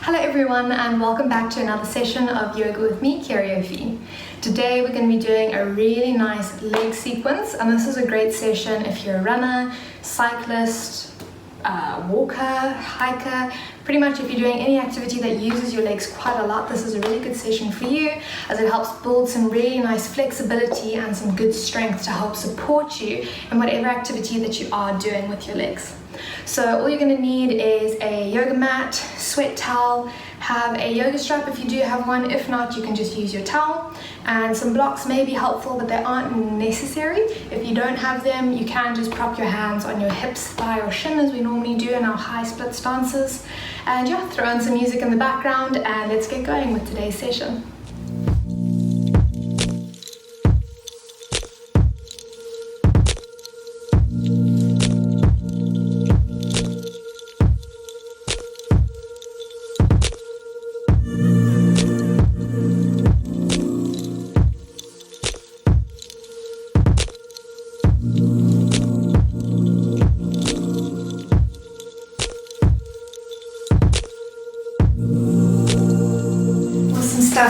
Hello everyone and welcome back to another session of Yoga with me, Karaoke. Today we're going to be doing a really nice leg sequence, and this is a great session if you're a runner, cyclist, walker, hiker. Pretty much if you're doing any activity that uses your legs quite a lot, this is a really good session for you, as it helps build some really nice flexibility and some good strength to help support you in whatever activity that you are doing with your legs. So all you're going to need is a yoga mat, sweat towel, have a yoga strap if you do have one. If not, you can just use your towel, and some blocks may be helpful, but they aren't necessary. If you don't have them, you can just prop your hands on your hips, thigh or shin as we normally do in our high split stances, and yeah, throw on some music in the background and let's get going with today's session.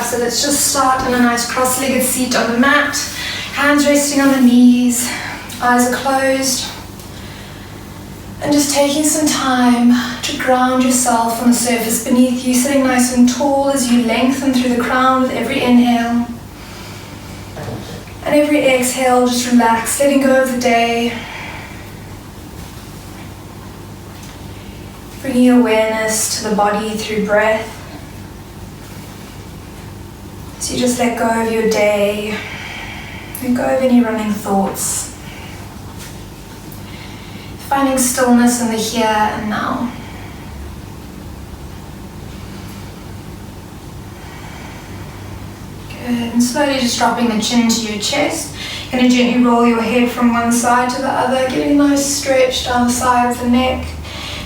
So let's just start in a nice cross-legged seat on the mat, hands resting on the knees, eyes are closed, and just taking some time to ground yourself on the surface beneath you, sitting nice and tall as you lengthen through the crown with every inhale, and every exhale just relax, letting go of the day, bringing awareness to the body through breath. So you just let go of your day, let go of any running thoughts, finding stillness in the here and now. Good, and slowly just dropping the chin to your chest. You're going to gently roll your head from one side to the other, getting a nice stretch down the side of the neck.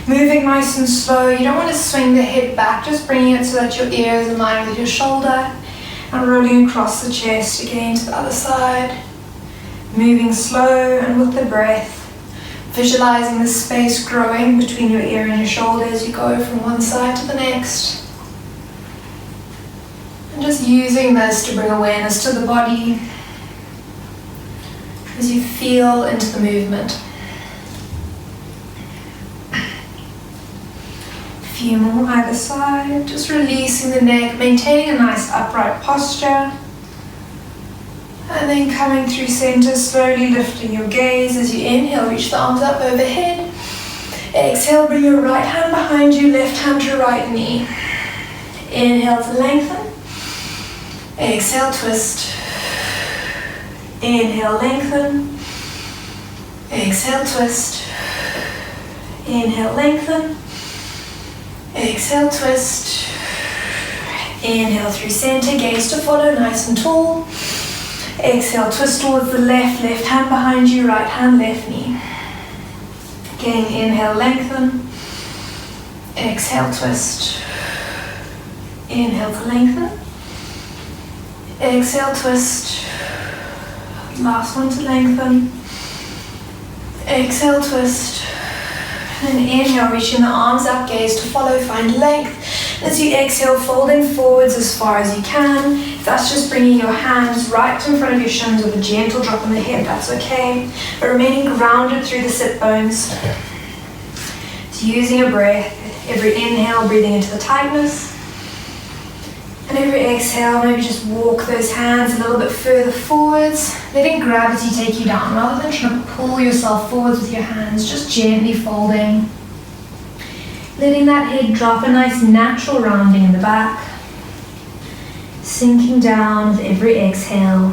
Moving nice and slow, you don't want to swing the head back, just bringing it so that your ear is in line with your shoulder. And rolling across the chest again to the other side. Moving slow and with the breath. Visualizing the space growing between your ear and your shoulder as you go from one side to the next. And just using this to bring awareness to the body as you feel into the movement. Few more either side, just releasing the neck, maintaining a nice upright posture, and then coming through center, slowly lifting your gaze as you inhale, reach the arms up overhead. Exhale, bring your right hand behind you, left hand to right knee. Inhale to lengthen. Exhale, twist. Inhale, lengthen. Exhale, twist. Inhale, lengthen. Exhale, twist. Inhale through center, gaze to follow, nice and tall. Exhale, twist towards the left, left hand behind you, right hand, left knee. Again, inhale, lengthen. Exhale, twist. Inhale to lengthen. Exhale, twist. Last one to lengthen. Exhale, twist. And inhale, reaching the arms up, gaze to follow, find length. As you exhale, folding forwards as far as you can. If that's just bringing your hands right in front of your shins with a gentle drop on the head, that's okay. But remaining grounded through the sit bones. So using your breath, every inhale, breathing into the tightness. And every exhale, maybe just walk those hands a little bit further forwards, letting gravity take you down rather than trying to pull yourself forwards with your hands, just gently folding. Letting that head drop, a nice natural rounding in the back. Sinking down with every exhale.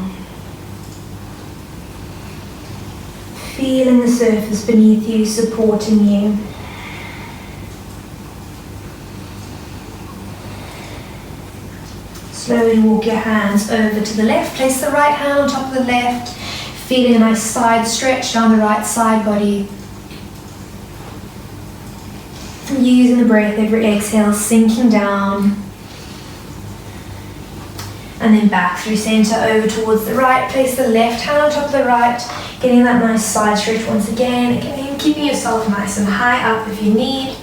Feeling the surface beneath you, supporting you. Slowly walk your hands over to the left. Place the right hand on top of the left. Feeling a nice side stretch down the right side body. And using the breath, every exhale, sinking down. And then back through center, over towards the right. Place the left hand on top of the right. Getting that nice side stretch once again. Again, keeping yourself nice and high up if you need.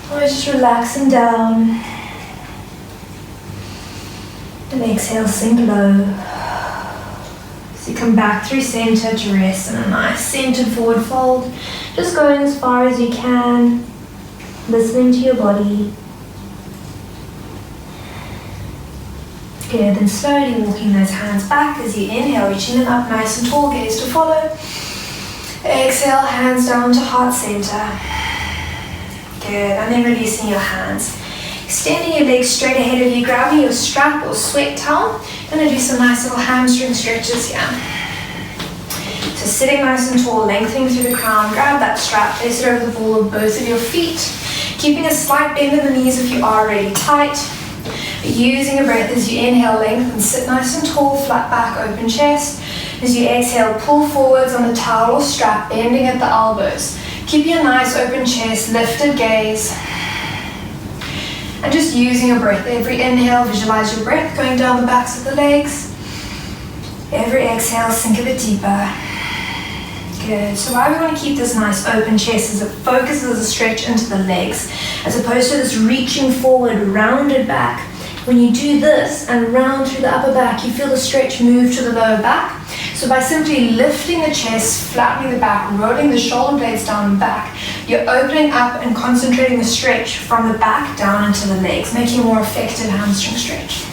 Always just relaxing down. And exhale, sink low. So you come back through center to rest in a nice centered forward fold. Just going as far as you can, listening to your body. Good, then slowly walking those hands back as you inhale, reaching them up nice and tall, gaze to follow. Exhale, hands down to heart center. Good, and then releasing your hands. Extending your legs straight ahead of you, grabbing your strap or sweat towel. Gonna do some nice little hamstring stretches here. So sitting nice and tall, lengthening through the crown, grab that strap, place it over the ball of both of your feet. Keeping a slight bend in the knees if you are really tight. Using a breath as you inhale, lengthen, sit nice and tall, flat back, open chest. As you exhale, pull forwards on the towel or strap, bending at the elbows. Keep your nice open chest, lifted gaze. And just using your breath. Every inhale, visualize your breath going down the backs of the legs. Every exhale, sink a bit deeper. Good. So why we want to keep this nice open chest is it focuses a stretch into the legs, as opposed to this reaching forward, rounded back. When you do this and round through the upper back, you feel the stretch move to the lower back. So by simply lifting the chest, flattening the back, rolling the shoulder blades down and back, you're opening up and concentrating the stretch from the back down into the legs, making a more effective hamstring stretch.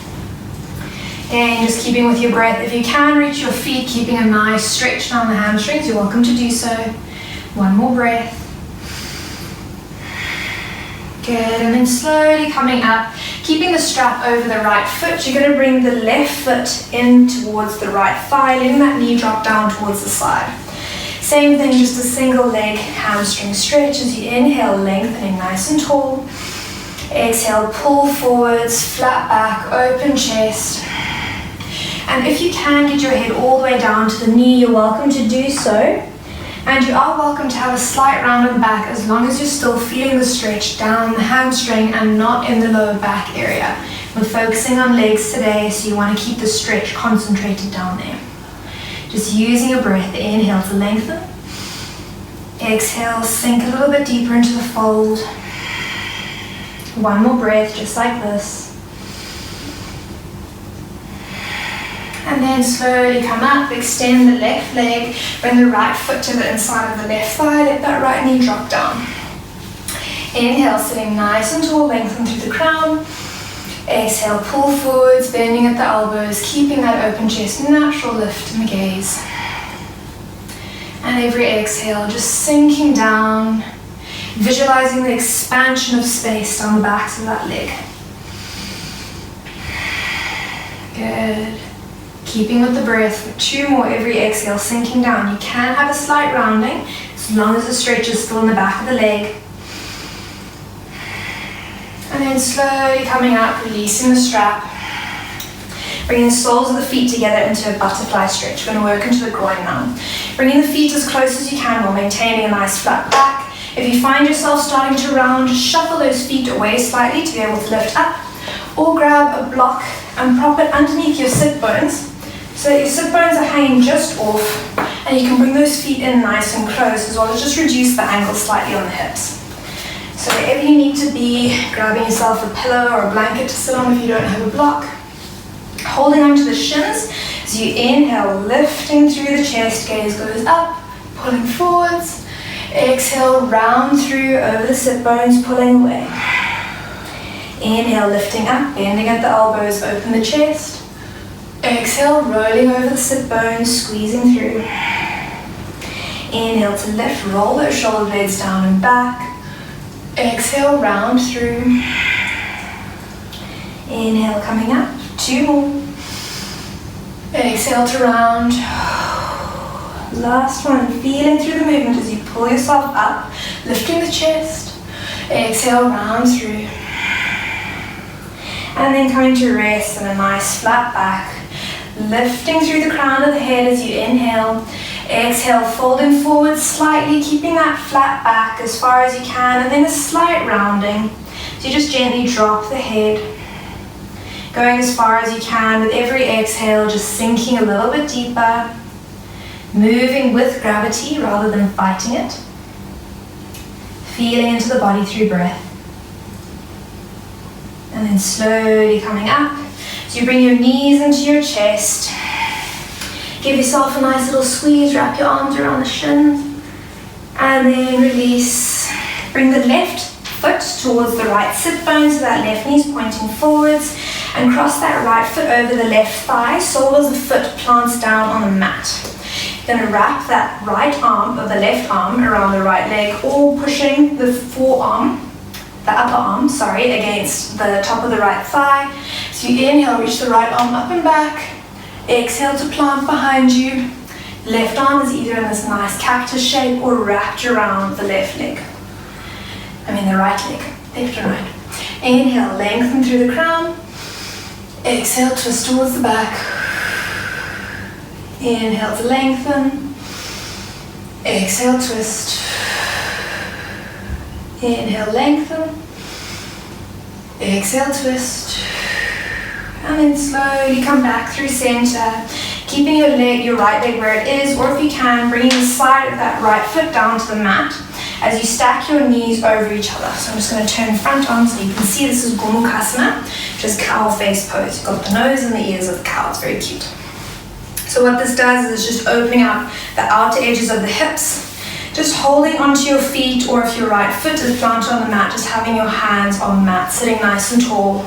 Again, just keeping with your breath. If you can reach your feet, keeping a nice stretch down the hamstrings, you're welcome to do so. One more breath. Good, and then slowly coming up, keeping the strap over the right foot. You're going to bring the left foot in towards the right thigh, letting that knee drop down towards the side. Same thing, just a single leg hamstring stretch as you inhale, lengthening nice and tall. Exhale, pull forwards, flat back, open chest. And if you can get your head all the way down to the knee, you're welcome to do so. And you are welcome to have a slight round in the back as long as you're still feeling the stretch down the hamstring and not in the lower back area. We're focusing on legs today, so you want to keep the stretch concentrated down there. Just using your breath, inhale to lengthen. Exhale, sink a little bit deeper into the fold. One more breath, just like this. And then slowly come up, extend the left leg, bring the right foot to the inside of the left thigh, let that right knee drop down. Inhale, sitting nice and tall, lengthen through the crown. Exhale, pull forwards, bending at the elbows, keeping that open chest, natural lift in the gaze. And every exhale, just sinking down, visualizing the expansion of space down the backs of that leg. Good. Keeping with the breath for 2 more, every exhale, sinking down. You can have a slight rounding, as long as the stretch is still in the back of the leg. And then slowly coming up, releasing the strap. Bringing the soles of the feet together into a butterfly stretch. We're going to work into the groin now. Bringing the feet as close as you can while maintaining a nice flat back. If you find yourself starting to round, just shuffle those feet away slightly to be able to lift up. Or grab a block and prop it underneath your sit bones, so that your sit bones are hanging just off, and you can bring those feet in nice and close, as well as just reduce the angle slightly on the hips. So wherever you need to be, grabbing yourself a pillow or a blanket to sit on if you don't have a block. Holding onto the shins as you inhale, lifting through the chest, gaze goes up, pulling forwards. Exhale, round through over the sit bones, pulling away. Inhale, lifting up, bending at the elbows, open the chest. Exhale, rolling over the sit bones, squeezing through. Inhale to lift, roll those shoulder blades down and back. Exhale, round through. Inhale, coming up, 2 more. Exhale to round. Last one, feeling through the movement as you pull yourself up, lifting the chest. Exhale, round through. And then coming to rest in a nice flat back. Lifting through the crown of the head as you inhale. Exhale, folding forward slightly, keeping that flat back as far as you can, and then a slight rounding. So you just gently drop the head, going as far as you can with every exhale, just sinking a little bit deeper, moving with gravity rather than fighting it. Feeling into the body through breath. And then slowly coming up, So you bring your knees into your chest. Give yourself a nice little squeeze, wrap your arms around the shins, and then release. Bring the left foot towards the right sit bone, so that left knee is pointing forwards, and cross that right foot over the left thigh, sole of the foot plants down on the mat. You're going to wrap that right arm, or the left arm, around the right leg, or pushing the upper arm, against the top of the right thigh. So you inhale, reach the right arm up and back. Exhale to plant behind you. Left arm is either in this nice cactus shape or wrapped around the left leg. The right leg, left and right. Inhale, lengthen through the crown. Exhale, twist towards the back. Inhale to lengthen. Exhale, twist. Inhale, lengthen. Exhale, twist. And then slowly come back through center, keeping your right leg where it is, or if you can, bringing the side of that right foot down to the mat as you stack your knees over each other. So I'm just going to turn front on so you can see this is Gomukhasana, which is cow face pose. You've got the nose and the ears of the cow. It's very cute. So what this does is it's just opening up the outer edges of the hips, just holding onto your feet, or if your right foot is planted on the mat, just having your hands on the mat, sitting nice and tall.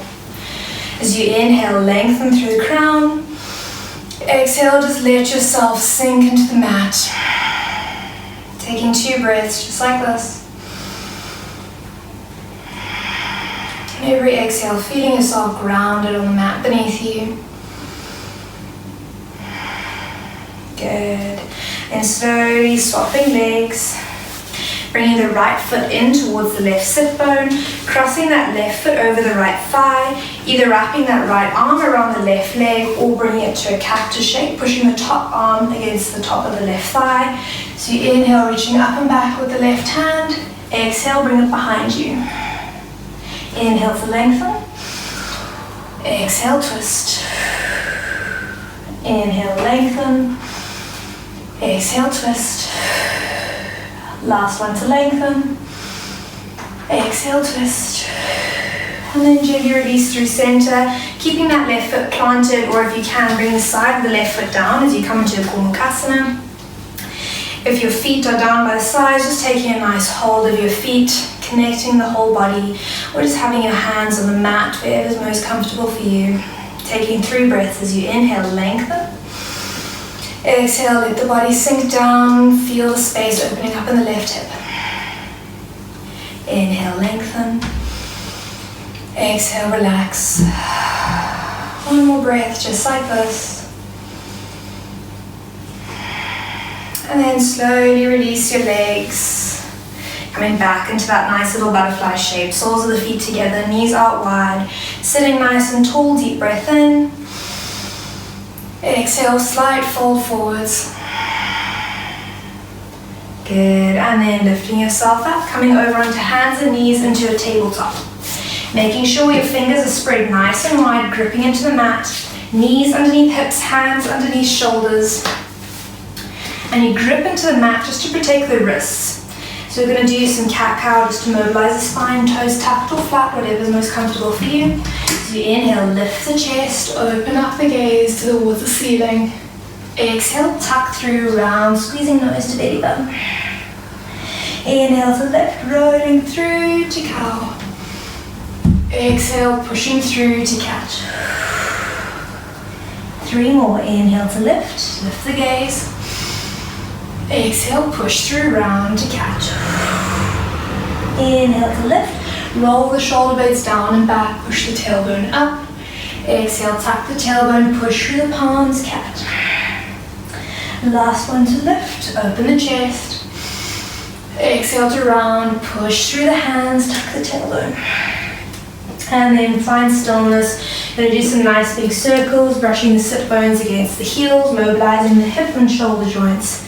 As you inhale, lengthen through the crown. Exhale, just let yourself sink into the mat. Taking 2 breaths, just like this. And every exhale, feeling yourself grounded on the mat beneath you. Good. And slowly swapping legs. Bringing the right foot in towards the left sit bone, crossing that left foot over the right thigh, either wrapping that right arm around the left leg or bringing it to a cactus shape, pushing the top arm against the top of the left thigh. So you inhale, reaching up and back with the left hand. Exhale, bring it behind you. Inhale to lengthen. Exhale, twist. Inhale, lengthen. Exhale, twist. Last one to lengthen. Exhale, twist. And then gently release through center, keeping that left foot planted, or if you can, bring the side of the left foot down as you come into Gomukhasana. If your feet are down by the sides, just taking a nice hold of your feet, connecting the whole body, or just having your hands on the mat, wherever is most comfortable for you. Taking 3 breaths as you inhale, lengthen. Exhale, let the body sink down, feel the space opening up in the left hip. Inhale, lengthen. Exhale, relax. 1 more breath, just like this. And then slowly release your legs. Coming back into that nice little butterfly shape. Soles of the feet together, knees out wide. Sitting nice and tall, deep breath in. Exhale, slight fold forwards. Good, and then lifting yourself up, coming over onto hands and knees into a tabletop. Making sure your fingers are spread nice and wide, gripping into the mat. Knees underneath hips, hands underneath shoulders. And you grip into the mat just to protect the wrists. So we're going to do some cat-cow just to mobilize the spine, toes tucked or flat, whatever is most comfortable for you. So you inhale, lift the chest, open up the gaze towards the ceiling. Exhale, tuck through, round, squeezing nose to belly button. Inhale to lift, rolling through to cow. Exhale, pushing through to cat. 3 more, inhale to lift the gaze. Exhale, push through, round to cat. Inhale to lift, roll the shoulder blades down and back, push the tailbone up. Exhale, tuck the tailbone, push through the palms, cat. Last one to lift, open the chest. Exhale to round, push through the hands, tuck the tailbone. And then find stillness. Gonna do some nice big circles, brushing the sit bones against the heels, mobilizing the hip and shoulder joints.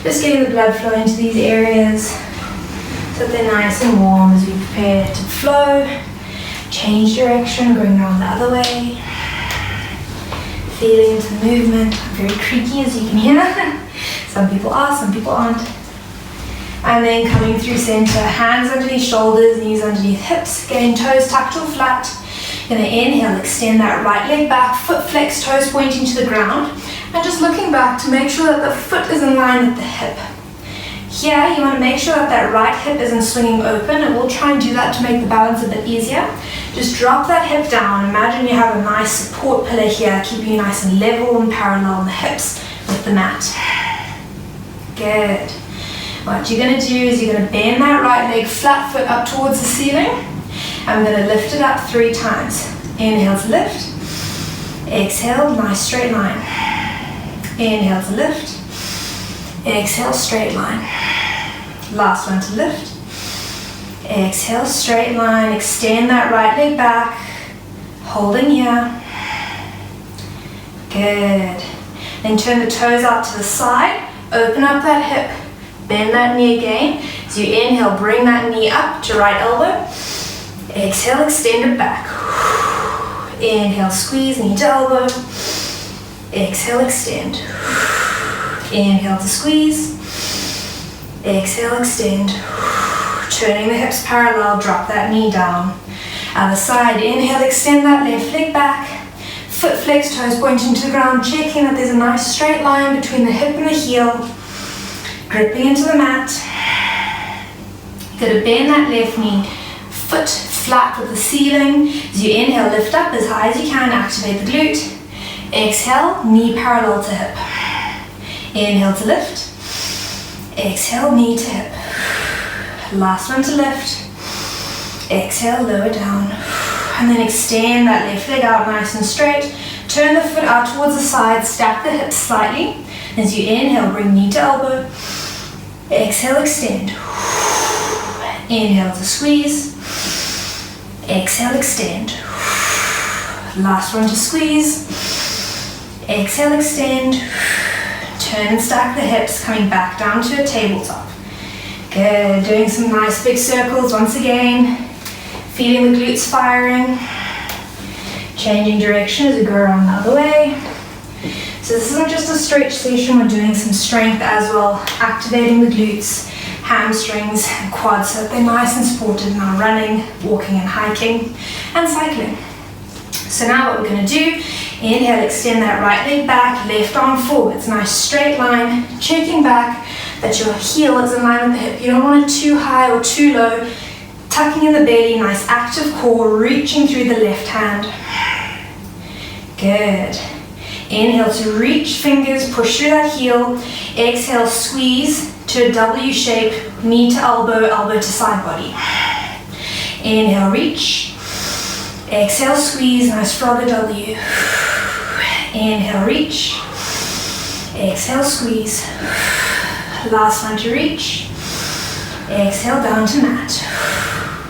Just getting the blood flow into these areas so that they're nice and warm as we prepare to flow. Change direction, going around the other way. Feeling into the movement. I'm very creaky as you can hear. Some people are, some people aren't. And then coming through center, hands underneath shoulders, knees underneath hips, getting toes tucked or flat. You're going to inhale, extend that right leg back, foot flex, toes pointing to the ground, and just looking back to make sure that the foot is in line with the hip. Here, you want to make sure that that right hip isn't swinging open, and we'll try and do that to make the balance a bit easier. Just drop that hip down. Imagine you have a nice support pillar here, keeping you nice and level and parallel on the hips with the mat. Good. What you're going to do is you're going to bend that right leg, flat foot up towards the ceiling. I'm going to lift it up 3 times. Inhale to lift. Exhale, nice straight line. Inhale to lift. Exhale, straight line. Last one to lift. Exhale, straight line. Extend that right leg back. Holding here. Good. Then turn the toes out to the side. Open up that hip. Bend that knee again. So you inhale, bring that knee up to right elbow. Exhale, extend it back. Inhale, squeeze, knee to elbow. Exhale, extend. Inhale to squeeze. Exhale, extend. Turning the hips parallel, drop that knee down. Other side, inhale, extend that left leg back. Foot flex, toes pointing to the ground, checking that there's a nice straight line between the hip and the heel. Gripping into the mat. You're going to bend that left knee, foot flat with the ceiling. As you inhale, lift up as high as you can, activate the glute. Exhale, knee parallel to hip. Inhale to lift. Exhale, knee to hip. Last one to lift. Exhale, lower down. And then extend that left leg out nice and straight. Turn the foot out towards the side, stack the hips slightly. As you inhale, bring knee to elbow. Exhale, extend. Inhale to squeeze. Exhale, extend. Last one to squeeze. Exhale, extend. Turn and stack the hips, coming back down to a tabletop. Good, doing some nice big circles once again. Feeling the glutes firing. Changing direction as we go around the other way. So this isn't just a stretch session, we're doing some strength as well, activating the glutes, hamstrings, and quads so that they're nice and supported in our running, walking and hiking, and cycling. So now what we're going to do, inhale, extend that right leg back, left arm forwards, nice straight line, checking back that your heel is in line with the hip. You don't want it too high or too low, tucking in the belly, nice active core, reaching through the left hand. Good. Inhale to reach fingers, push through that heel. Exhale, squeeze to a W shape, knee to elbow, elbow to side body. Inhale, reach. Exhale, squeeze, nice frog W. Inhale, reach. Exhale, squeeze. Last one to reach. Exhale, down to mat.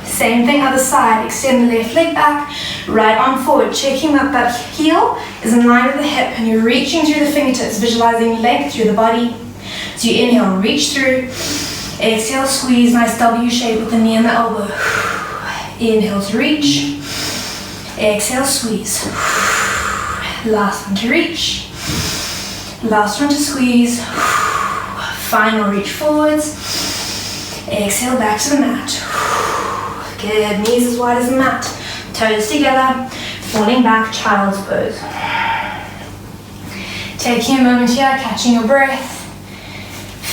Same thing, other side. Extend the left leg back, right arm forward, checking that that heel is in line with the hip and you're reaching through the fingertips, visualizing length through the body. So you inhale, reach through. Exhale, squeeze, nice W shape with the knee and the elbow. Inhale to reach. Exhale, squeeze. Last one to reach. Last one to squeeze. Final reach forwards. Exhale, back to the mat. Good, knees as wide as the mat. Toes together, falling back, child's pose. Taking a moment here, catching your breath.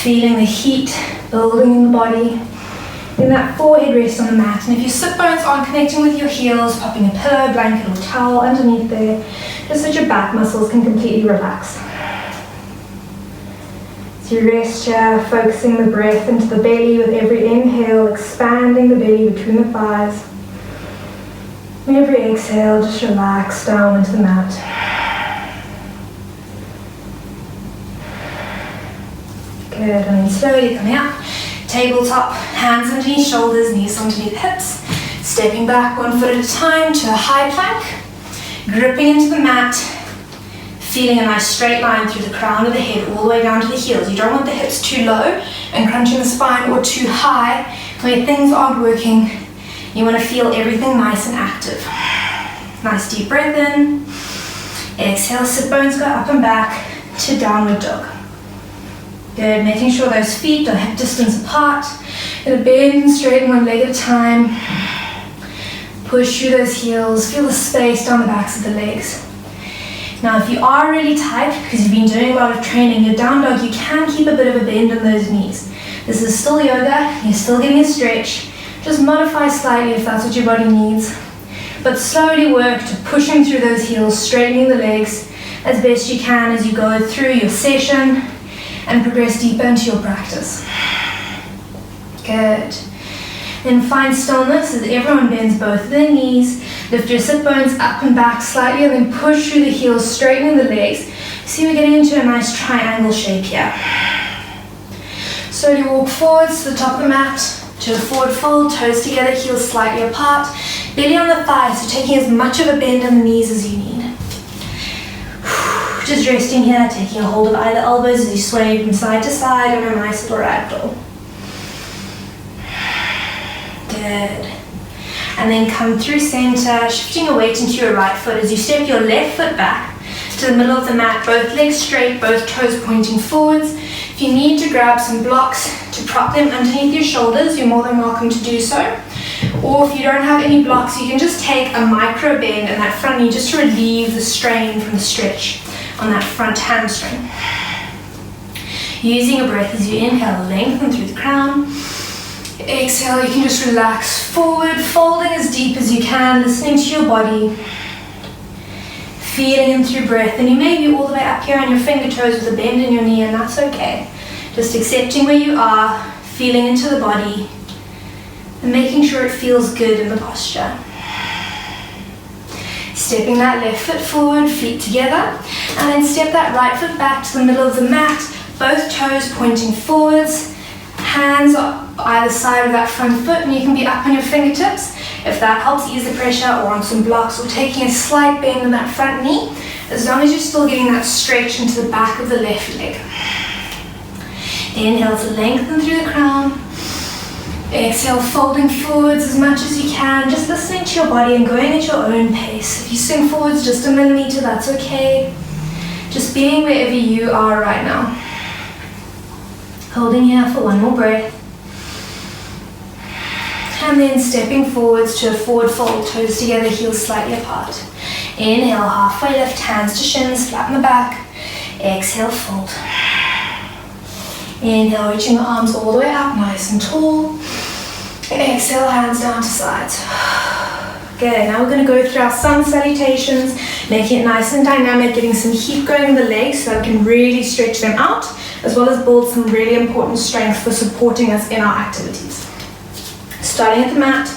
Feeling the heat building in the body. Then that forehead rest on the mat. And if your sit bones aren't connecting with your heels, popping a pillow, blanket or towel underneath there, just so your back muscles can completely relax. So you rest here, focusing the breath into the belly with every inhale, expanding the belly between the thighs. And every exhale, just relax down into the mat. Good, and then slowly coming up. Tabletop, hands underneath shoulders, knees underneath hips. Stepping back 1 foot at a time to a high plank. Gripping into the mat. Feeling a nice straight line through the crown of the head all the way down to the heels. You don't want the hips too low and crunching the spine or too high where things aren't working. You want to feel everything nice and active. Nice deep breath in. Exhale, sit bones go up and back to downward dog. Good, making sure those feet are hip distance apart. Gonna bend and straighten one leg at a time. Push through those heels, feel the space down the backs of the legs. Now if you are really tight, because you've been doing a lot of training, your down dog, you can keep a bit of a bend in those knees. This is still yoga, you're still getting a stretch. Just modify slightly if that's what your body needs. But slowly work to pushing through those heels, straightening the legs as best you can as you go through your session and progress deeper into your practice. Good. Then find stillness as everyone bends both of their knees. Lift your sit bones up and back slightly and then push through the heels, straightening the legs. See, we're getting into a nice triangle shape here. Slowly walk forwards to the top of the mat, to a forward fold, toes together, heels slightly apart. Belly on the thighs, so taking as much of a bend in the knees as you need. Just resting here, taking a hold of either elbows as you sway from side to side on a nice little ragdoll. Good. And then come through center, shifting your weight into your right foot as you step your left foot back to the middle of the mat, both legs straight, both toes pointing forwards. If you need to grab some blocks to prop them underneath your shoulders, you're more than welcome to do so. Or if you don't have any blocks, you can just take a micro bend in that front knee just to relieve the strain from the stretch on that front hamstring. Using your breath as you inhale, lengthen through the crown. Exhale, you can just relax forward, folding as deep as you can, listening to your body. Feeling in through breath, and you may be all the way up here on your finger toes with a bend in your knee, and that's okay. Just accepting where you are, feeling into the body, and making sure it feels good in the posture. Stepping that left foot forward, feet together, and then step that right foot back to the middle of the mat, both toes pointing forwards, hands on either side of that front foot, and you can be up on your fingertips if that helps ease the pressure, or on some blocks, or taking a slight bend in that front knee, as long as you're still getting that stretch into the back of the left leg. Inhale to lengthen through the crown. Exhale, folding forwards as much as you can, just listening to your body and going at your own pace. If you swing forwards just a millimeter, that's okay. Just being wherever you are right now. Holding here for one more breath. And then stepping forwards to a forward fold, toes together, heels slightly apart. Inhale, halfway lift, hands to shins, flatten the back. Exhale, fold. Inhale, reaching the arms all the way up, nice and tall. Exhale, hands down to sides. Good, now we're going to go through our sun salutations, making it nice and dynamic, getting some heat going in the legs so that we can really stretch them out, as well as build some really important strength for supporting us in our activities. Starting at the mat,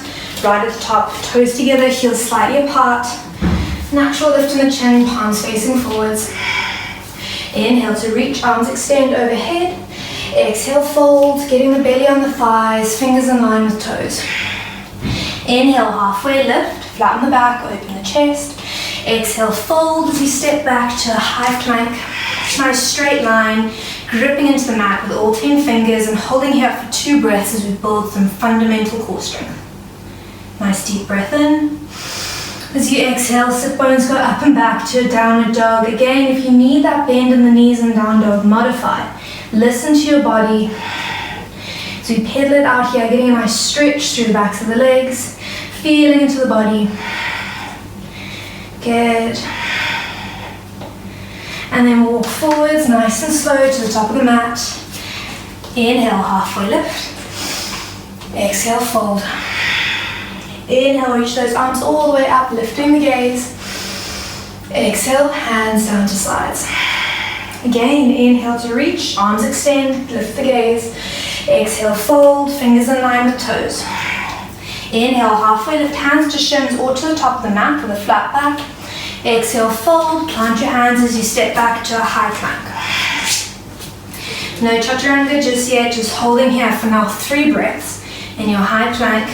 right at the top, toes together, heels slightly apart. Natural lift in the chin, palms facing forwards. Inhale to reach, arms extend overhead. Exhale, fold, getting the belly on the thighs, fingers in line with toes. Inhale, halfway lift, flatten the back, open the chest. Exhale, fold as you step back to a high plank. Nice straight line, gripping into the mat with all 10 fingers and holding here for 2 breaths as we build some fundamental core strength. Nice deep breath in. As you exhale, sit bones go up and back to a downward dog. Again, if you need that bend in the knees and down dog, modify. Listen to your body. So we pedal it out here, getting a nice stretch through the backs of the legs, feeling into the body. Good. And then walk forwards, nice and slow to the top of the mat. Inhale, halfway lift. Exhale, fold. Inhale, reach those arms all the way up, lifting the gaze. Exhale, hands down to sides. Again, inhale to reach, arms extend, lift the gaze. Exhale, fold, fingers in line with toes. Inhale, halfway lift, hands to shins or to the top of the mat with a flat back. Exhale, fold, plant your hands as you step back to a high plank. No chaturanga just yet, just holding here for now 3 breaths in your high plank,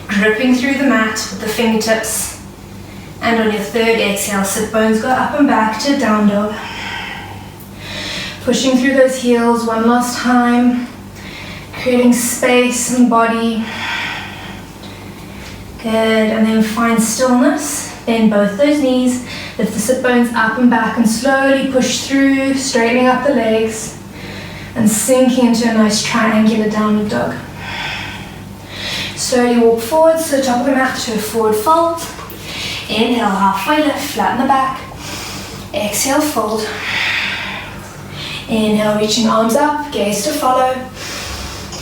gripping through the mat with the fingertips. And on your 3rd exhale, sit bones go up and back to down dog. Pushing through those heels one last time, creating space in the body. Good, and then find stillness. Bend both those knees, lift the sit bones up and back and slowly push through, straightening up the legs and sinking into a nice triangular downward dog. Slowly walk forwards to the top of the mat to a forward fold. Inhale, halfway lift, flatten the back. Exhale, fold. Inhale, reaching arms up, gaze to follow.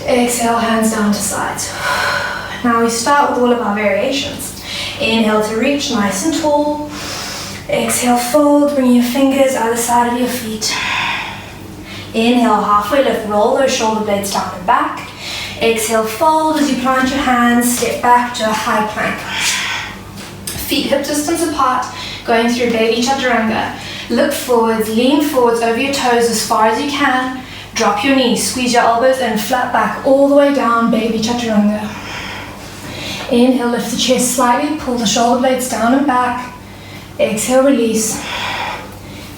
Exhale, hands down to sides. Now we start with all of our variations. Inhale to reach nice and tall. Exhale, fold, bring your fingers either side of your feet. Inhale, halfway lift, roll those shoulder blades down and back. Exhale, fold as you plant your hands, step back to a high plank. Feet hip distance apart, going through baby chaturanga. Look forwards, lean forwards over your toes as far as you can. Drop your knees, squeeze your elbows in, flat back all the way down, baby chaturanga. Inhale, lift the chest slightly, pull the shoulder blades down and back. Exhale, release.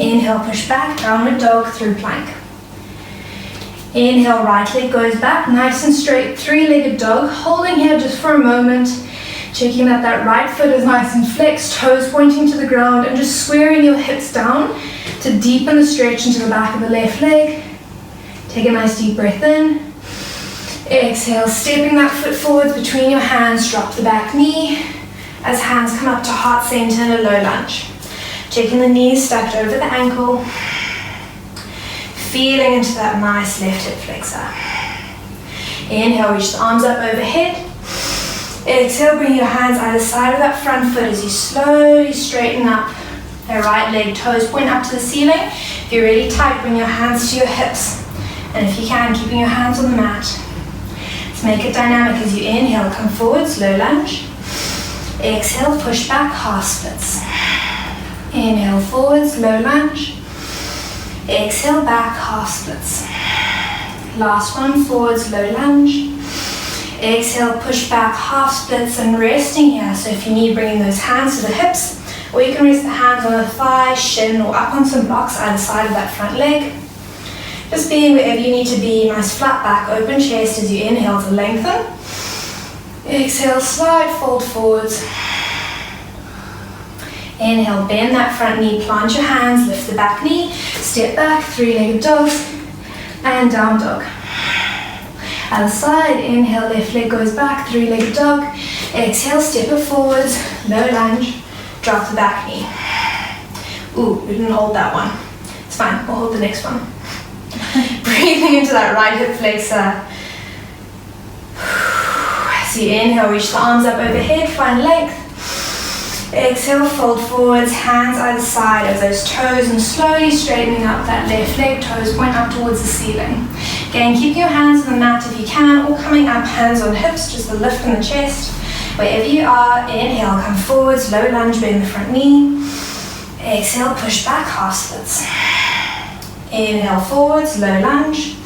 Inhale, push back, downward dog through plank. Inhale, right leg goes back, nice and straight, three-legged dog. Holding here just for a moment, checking that that right foot is nice and flexed, toes pointing to the ground, and just squaring your hips down to deepen the stretch into the back of the left leg. Take a nice deep breath in. Exhale, stepping that foot forwards between your hands, drop the back knee as hands come up to heart center in a low lunge. Checking the knees stacked over the ankle. Feeling into that nice left hip flexor. Inhale, reach the arms up overhead. Exhale, bring your hands either side of that front foot as you slowly straighten up the right leg, toes point up to the ceiling. If you're really tight, bring your hands to your hips. And if you can, keeping your hands on the mat. Let's make it dynamic as you inhale, come forward, slow lunge. Exhale, push back, half splits. Inhale, forwards, low lunge. Exhale, back, half splits. Last one, forwards, low lunge. Exhale, push back, half splits, and resting here. So if you need, bringing those hands to the hips, or you can rest the hands on the thigh, shin, or up on some blocks either side of that front leg. Just being wherever you need to be, nice flat back, open chest as you inhale to lengthen. Exhale, slide, fold forwards. Inhale, bend that front knee, plant your hands, lift the back knee, step back, three-legged dog, and down dog. Other side, inhale, left leg goes back, three-legged dog. Exhale, step it forwards, low lunge, drop the back knee. Ooh, we didn't hold that one. It's fine, we'll hold the next one. Breathing into that right hip flexor. As you inhale, reach the arms up overhead, find length. Exhale, fold forwards, hands either side of those toes and slowly straightening up that left leg, toes point up towards the ceiling. Again, keep your hands on the mat if you can, or coming up, hands on hips, just a lift in the chest. Wherever you are, inhale, come forwards, low lunge, bend the front knee. Exhale, push back, half splits. Inhale, forwards, low lunge.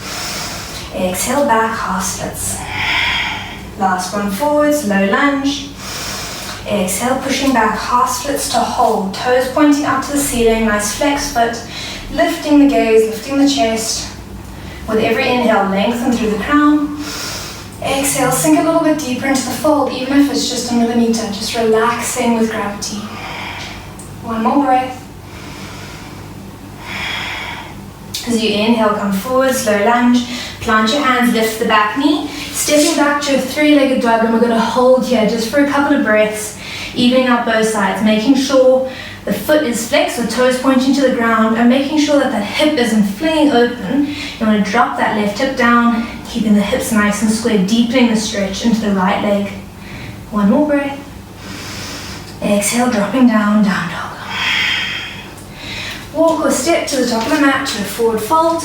Exhale, back, half splits. Last one, forwards, low lunge. Exhale, pushing back, half splits to hold. Toes pointing up to the ceiling, nice flex foot. Lifting the gaze, lifting the chest. With every inhale, lengthen through the crown. Exhale, sink a little bit deeper into the fold, even if it's just a millimeter. Just relaxing with gravity. One more breath. As you inhale, come forward, slow lunge. Plant your hands, lift the back knee. Stepping back to a three-legged dog, and we're going to hold here just for a couple of breaths, evening out both sides, making sure the foot is flexed with toes pointing to the ground, and making sure that that hip isn't flinging open. You want to drop that left hip down, keeping the hips nice and square, deepening the stretch into the right leg. One more breath. Exhale, dropping down, down dog. Walk or step to the top of the mat to a forward fold.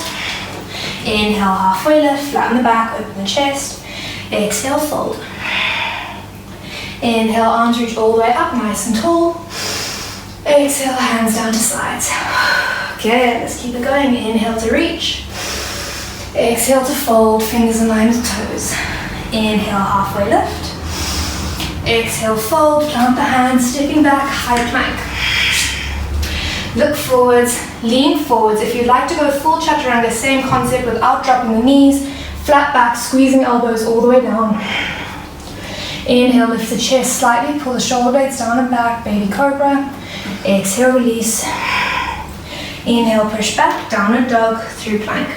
Inhale, halfway lift, flatten the back, open the chest. Exhale, fold. Inhale, arms reach all the way up, nice and tall. Exhale, hands down to sides. Good, let's keep it going. Inhale to reach. Exhale to fold, fingers in line with toes. Inhale, halfway lift. Exhale, fold, plant the hands, stepping back, high plank. Look forwards, lean forwards. If you'd like to go full chaturanga, same concept without dropping the knees, flat back, squeezing elbows all the way down. Inhale, lift the chest slightly, pull the shoulder blades down and back, baby cobra. Exhale, release. Inhale, push back, downward dog, through plank.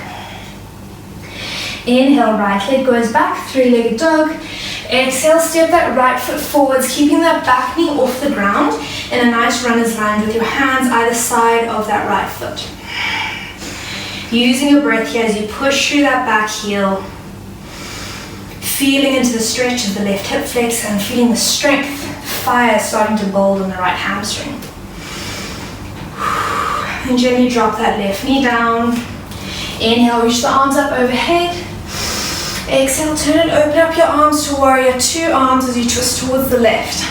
Inhale, right leg goes back, three-legged dog. Exhale, step that right foot forwards, keeping that back knee off the ground in a nice runner's lunge with your hands either side of that right foot. Using your breath here as you push through that back heel, feeling into the stretch of the left hip flexor and feeling the strength, fire starting to build on the right hamstring. And gently drop that left knee down. Inhale, reach the arms up overhead. Exhale, turn and open up your arms to warrior two arms as you twist towards the left.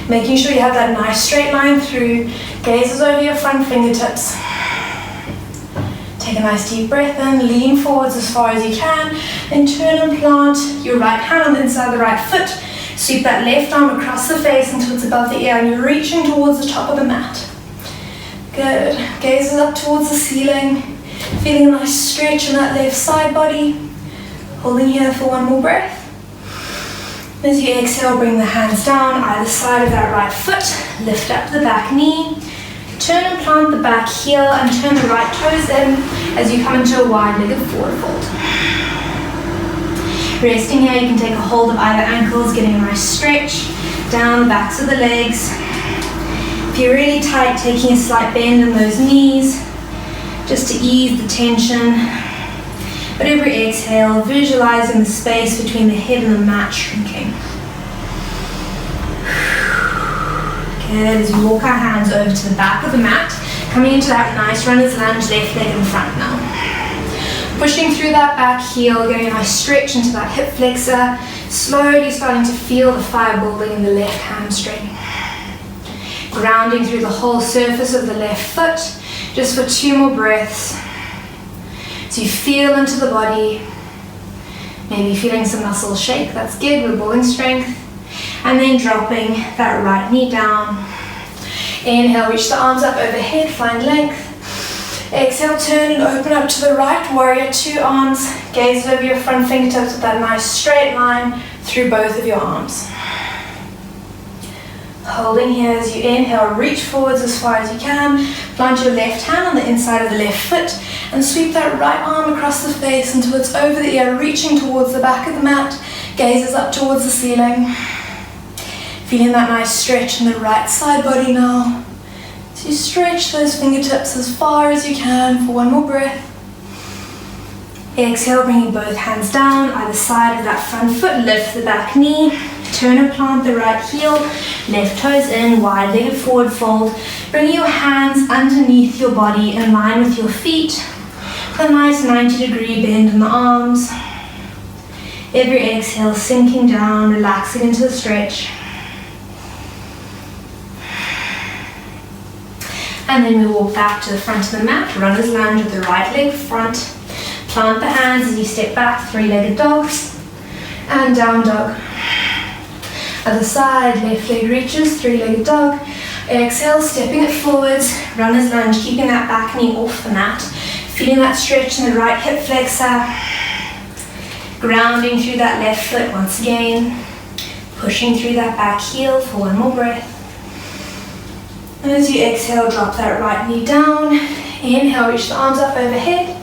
Making sure you have that nice straight line through. Gazes over your front fingertips. Take a nice deep breath in, lean forwards as far as you can, then turn and plant your right hand on the inside of the right foot. Sweep that left arm across the face until it's above the ear and you're reaching towards the top of the mat. Good. Gazes up towards the ceiling, feeling a nice stretch in that left side body. Holding here for one more breath. As you exhale, bring the hands down either side of that right foot, lift up the back knee. Turn and plant the back heel and turn the right toes in as you come into a wide-legged forward fold. Resting here, you can take a hold of either ankles, getting a nice stretch down the backs of the legs. If you're really tight, taking a slight bend in those knees just to ease the tension. But every exhale, visualizing the space between the head and the mat shrinking. Good, as we walk our hands over to the back of the mat, coming into that nice runner's lunge, left leg in front now. Pushing through that back heel, getting a nice stretch into that hip flexor, slowly starting to feel the fire building in the left hamstring. Grounding through the whole surface of the left foot, just for 2 more breaths. So you feel into the body, maybe feeling some muscles shake, that's good, we're building strength. And then dropping that right knee down. Inhale, reach the arms up overhead, find length. Exhale, turn and open up to the right, warrior two arms. Gaze over your front fingertips with that nice straight line through both of your arms. Holding here as you inhale, reach forwards as far as you can. Plant your left hand on the inside of the left foot and sweep that right arm across the face until it's over the ear, reaching towards the back of the mat. Gazes up towards the ceiling. Feeling that nice stretch in the right side body now. So you stretch those fingertips as far as you can for one more breath. Exhale, bringing both hands down, either side of that front foot, lift the back knee. Turn and plant the right heel, left toes in, wide-legged forward fold. Bring your hands underneath your body in line with your feet. A nice 90-degree bend in the arms. Every exhale, sinking down, relaxing into the stretch. And then we walk back to the front of the mat, runner's lunge with the right leg front. Plant the hands as you step back, 3-legged dogs, and down dog. Other side, left leg reaches, 3-legged dog. Exhale, stepping it forwards, runner's lunge, keeping that back knee off the mat. Feeling that stretch in the right hip flexor. Grounding through that left foot once again. Pushing through that back heel for one more breath. And as you exhale, drop that right knee down. Inhale, reach the arms up overhead.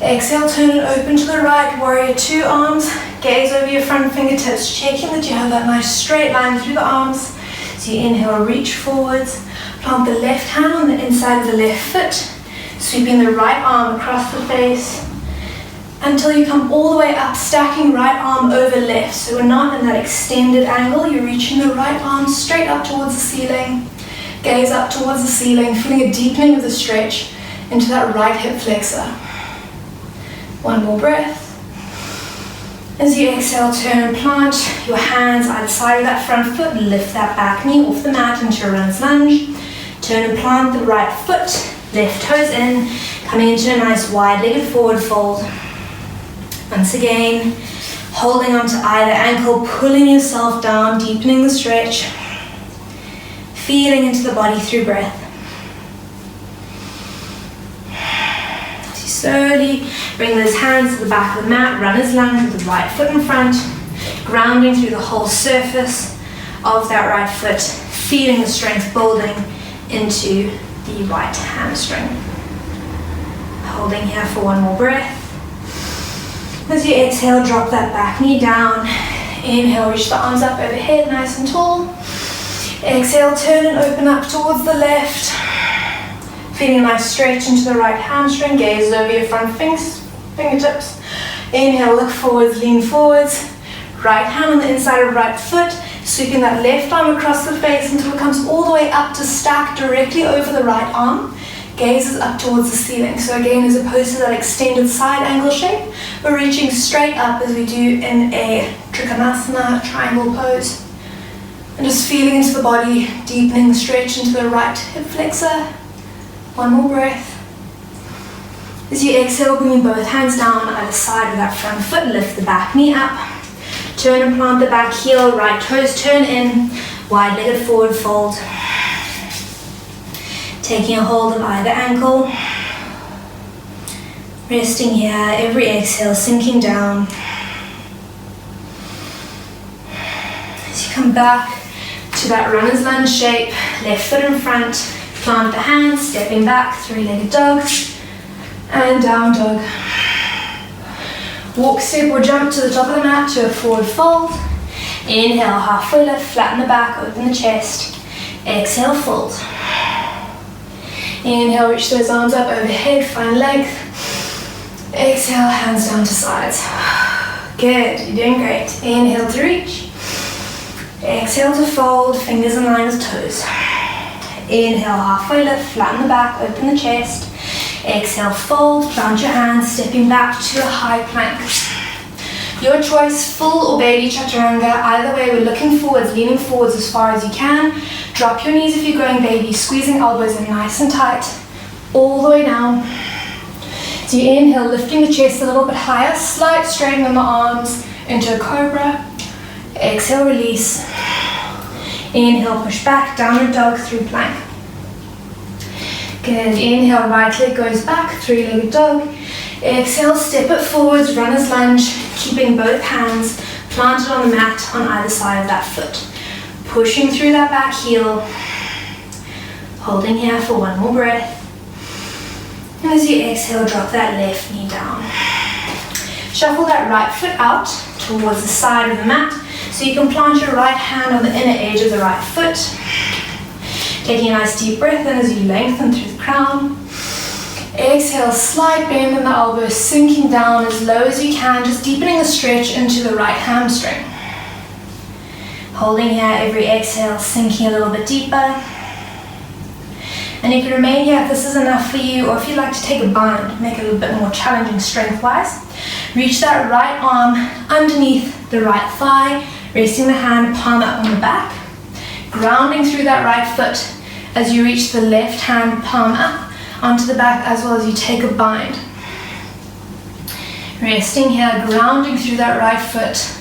Exhale, turn and open to the right, warrior two arms. Gaze over your front fingertips, checking that you have that nice straight line through the arms. So you inhale, reach forwards. Plant the left hand on the inside of the left foot. Sweeping the right arm across the face. Until you come all the way up, stacking right arm over left. So we're not in that extended angle. You're reaching the right arm straight up towards the ceiling. Gaze up towards the ceiling, feeling a deepening of the stretch into that right hip flexor. One more breath. As you exhale, turn and plant your hands either side of that front foot. Lift that back knee off the mat into a runner's lunge. Turn and plant the right foot, left toes in, coming into a nice wide-legged forward fold. Once again, holding onto either ankle, pulling yourself down, deepening the stretch. Feeling into the body through breath. So slowly bring those hands to the back of the mat, runner's lunge with the right foot in front, grounding through the whole surface of that right foot, feeling the strength building into the right hamstring. Holding here for one more breath. As you exhale, drop that back knee down. Inhale, reach the arms up overhead, nice and tall. Exhale, turn and open up towards the left. Feeling a nice stretch into the right hamstring, gaze over your front fingertips. Inhale, look forwards, lean forwards. Right hand on the inside of right foot, sweeping that left arm across the face until it comes all the way up to stack directly over the right arm. Gaze is up towards the ceiling. So again, as opposed to that extended side angle shape, we're reaching straight up as we do in a Trikonasana triangle pose. And just feeling into the body, deepening the stretch into the right hip flexor. One more breath. As you exhale, bringing both hands down on either side of that front foot, lift the back knee up. Turn and plant the back heel, right toes turn in, wide-legged forward fold. Taking a hold of either ankle. Resting here, every exhale sinking down. As you come back to that runner's lunge shape, left foot in front, plant the hands, stepping back, three-legged dog, and down dog. Walk, step or jump to the top of the mat to a forward fold. Inhale, halfway lift, flatten the back, open the chest. Exhale, fold. Inhale, reach those arms up overhead, find length. Exhale, hands down to sides. Good, you're doing great. Inhale to reach. Exhale to fold, fingers in line with toes. Inhale, halfway lift, flatten the back, open the chest. Exhale, fold, plant your hands, stepping back to a high plank. Your choice, full or baby chaturanga. Either way, we're looking forwards, leaning forwards as far as you can. Drop your knees if you're going baby, squeezing elbows in nice and tight, all the way down. So you inhale, lifting the chest a little bit higher, slight straightening on the arms into a cobra. Exhale, release. Inhale, push back, downward dog through plank. Good, inhale, right leg goes back, three-legged dog. Exhale, step it forwards, runner's lunge, keeping both hands planted on the mat on either side of that foot. Pushing through that back heel. Holding here for one more breath. And as you exhale, drop that left knee down. Shuffle that right foot out towards the side of the mat so you can plant your right hand on the inner edge of the right foot. Taking a nice deep breath in as you lengthen through the crown. Exhale, slight bend in the elbows, sinking down as low as you can, just deepening the stretch into the right hamstring. Holding here, every exhale, sinking a little bit deeper. And you can remain here if this is enough for you, or if you'd like to take a bind, make it a little bit more challenging strength-wise. Reach that right arm underneath the right thigh, resting the hand palm up on the back, grounding through that right foot as you reach the left hand palm up onto the back, as well as you take a bind. Resting here, grounding through that right foot.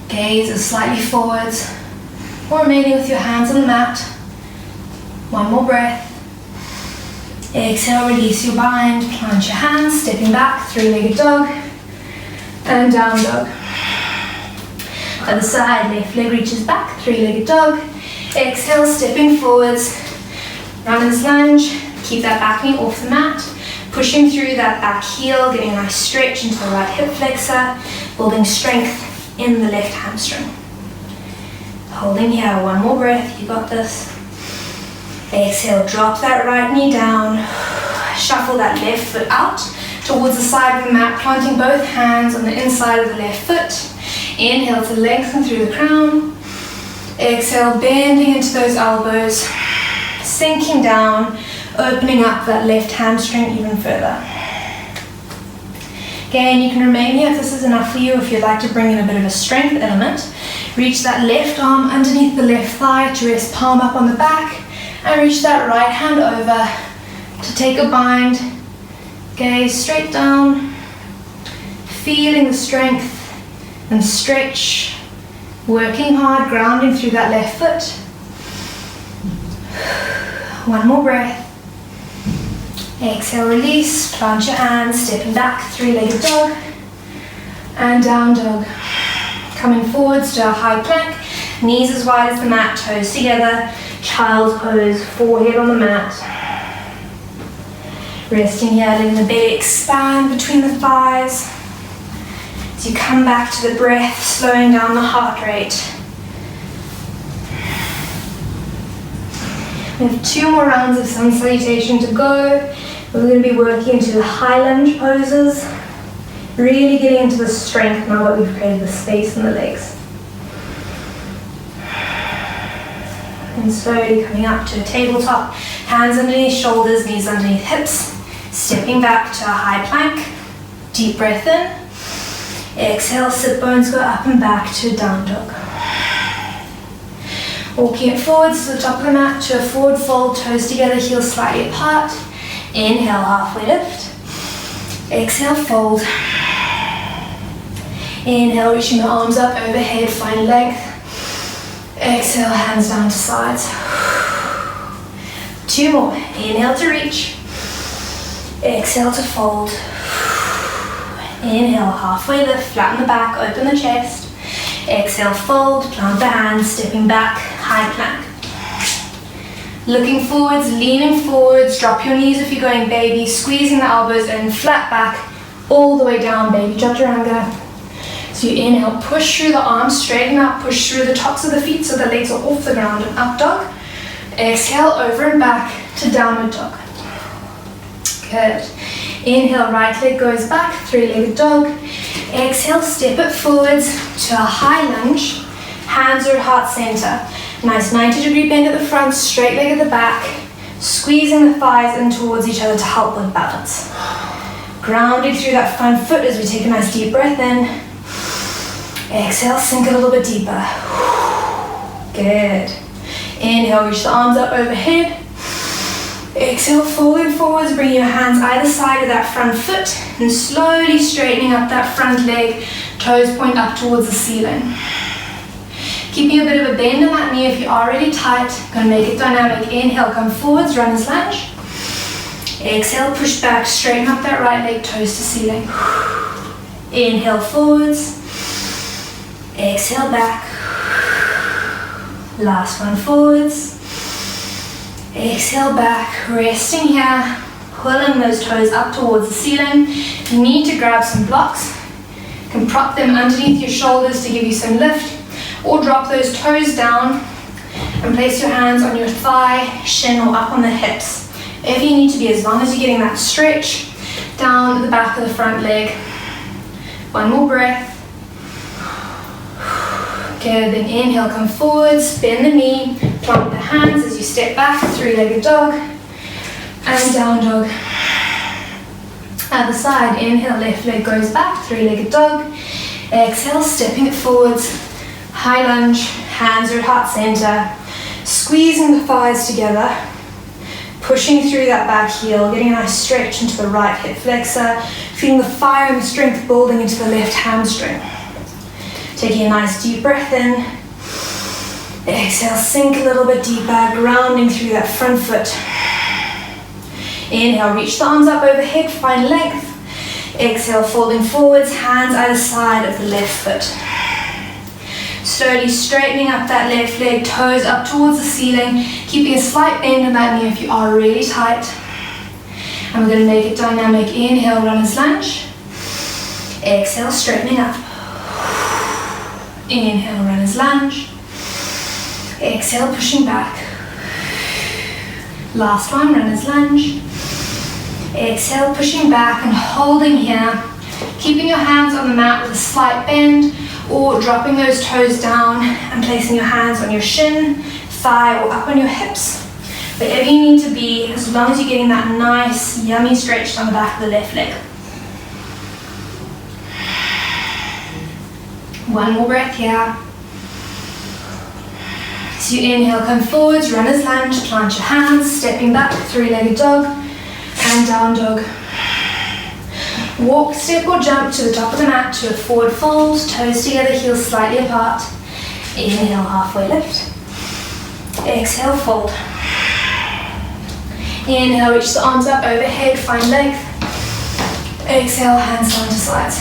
Gaze is slightly forwards, or remaining with your hands on the mat. One more breath. Exhale, release your bind, plant your hands, stepping back, three-legged dog, and down dog. Other side, left leg reaches back, three-legged dog. Exhale, stepping forwards, runner's lunge, keep that back knee off the mat, pushing through that back heel, getting a nice stretch into the right hip flexor, building strength in the left hamstring. Holding here, one more breath, you got this. Exhale, drop that right knee down, shuffle that left foot out towards the side of the mat, planting both hands on the inside of the left foot. Inhale to lengthen through the crown. Exhale, bending into those elbows, sinking down, opening up that left hamstring even further. Again, you can remain here if this is enough for you. If you'd like to bring in a bit of a strength element, reach that left arm underneath the left thigh to rest palm up on the back, and reach that right hand over to take a bind. Gaze straight down, feeling the strength and stretch, working hard, grounding through that left foot. One more breath. Exhale, release, plant your hands, stepping back, three-legged dog, and down dog. Coming forwards to a high plank, knees as wide as the mat, toes together, child's pose, forehead on the mat. Resting here, letting the belly expand between the thighs. As you come back to the breath, slowing down the heart rate. We have 2 more rounds of sun salutation to go. We're going to be working into the high lunge poses, really getting into the strength now that we've created the space in the legs. And slowly coming up to a tabletop, hands underneath shoulders, knees underneath hips, stepping back to a high plank. Deep breath in. Exhale, sit bones go up and back to a down dog. Walking it forwards to the top of the mat to a forward fold, toes together, heels slightly apart. Inhale, halfway lift. Exhale, fold. Inhale, reaching the arms up overhead, find length. Exhale, hands down to sides. 2 more. Inhale to reach. Exhale to fold. Inhale, halfway lift, flatten the back, open the chest. Exhale, fold, plant the hands, stepping back, high plank. Looking forwards, leaning forwards, drop your knees if you're going baby, squeezing the elbows in, flat back, all the way down, baby chaturanga. So you inhale, push through the arms, straighten up, push through the tops of the feet so the legs are off the ground, and up dog. Exhale, over and back to downward dog. Good. Inhale, right leg goes back, 3-legged dog. Exhale, step it forwards to a high lunge. Hands are at heart center. Nice 90-degree bend at the front, straight leg at the back. Squeezing the thighs in towards each other to help with balance. Grounding through that front foot as we take a nice deep breath in. Exhale, sink a little bit deeper. Good. Inhale, reach the arms up overhead. Exhale, folding forwards, bring your hands either side of that front foot and slowly straightening up that front leg, toes point up towards the ceiling. Keeping a bit of a bend in that knee if you're already tight, gonna make it dynamic. Inhale, come forwards, runner's lunge. Exhale, push back, straighten up that right leg, toes to ceiling. Inhale, forwards. Exhale, back. Last one, forwards. Exhale, back, resting here, pulling those toes up towards the ceiling. If you need to grab some blocks, you can prop them underneath your shoulders to give you some lift, or drop those toes down and place your hands on your thigh, shin, or up on the hips. If you need to be, as long as you're getting that stretch down the back of the front leg. One more breath. Good, then inhale, come forwards, bend the knee, plant the hands as you step back, 3-legged dog, and down dog. Other side, inhale, left leg goes back, 3-legged dog. Exhale, stepping it forwards, high lunge, hands are at heart center, squeezing the thighs together, pushing through that back heel, getting a nice stretch into the right hip flexor, feeling the fire and the strength building into the left hamstring. Taking a nice deep breath in. Exhale, sink a little bit deeper, grounding through that front foot. Inhale, reach the arms up overhead, find length. Exhale, folding forwards, hands either side of the left foot. Slowly straightening up that left leg, toes up towards the ceiling, keeping a slight bend in that knee if you are really tight. And we're going to make it dynamic. Inhale, runner's lunge. Exhale, straightening up. Inhale, runner's lunge. Exhale, pushing back. Last one, runner's lunge. Exhale, pushing back and holding here. Keeping your hands on the mat with a slight bend, or dropping those toes down and placing your hands on your shin, thigh, or up on your hips. Wherever you need to be, as long as you're getting that nice, yummy stretch on the back of the left leg. One more breath here. So you inhale, come forwards, runner's lunge, plant your hands, stepping back, 3-legged dog, and down dog. Walk, step, or jump to the top of the mat to a forward fold, toes together, heels slightly apart. Inhale, halfway lift. Exhale, fold. Inhale, reach the arms up overhead, find length. Exhale, hands down to sides.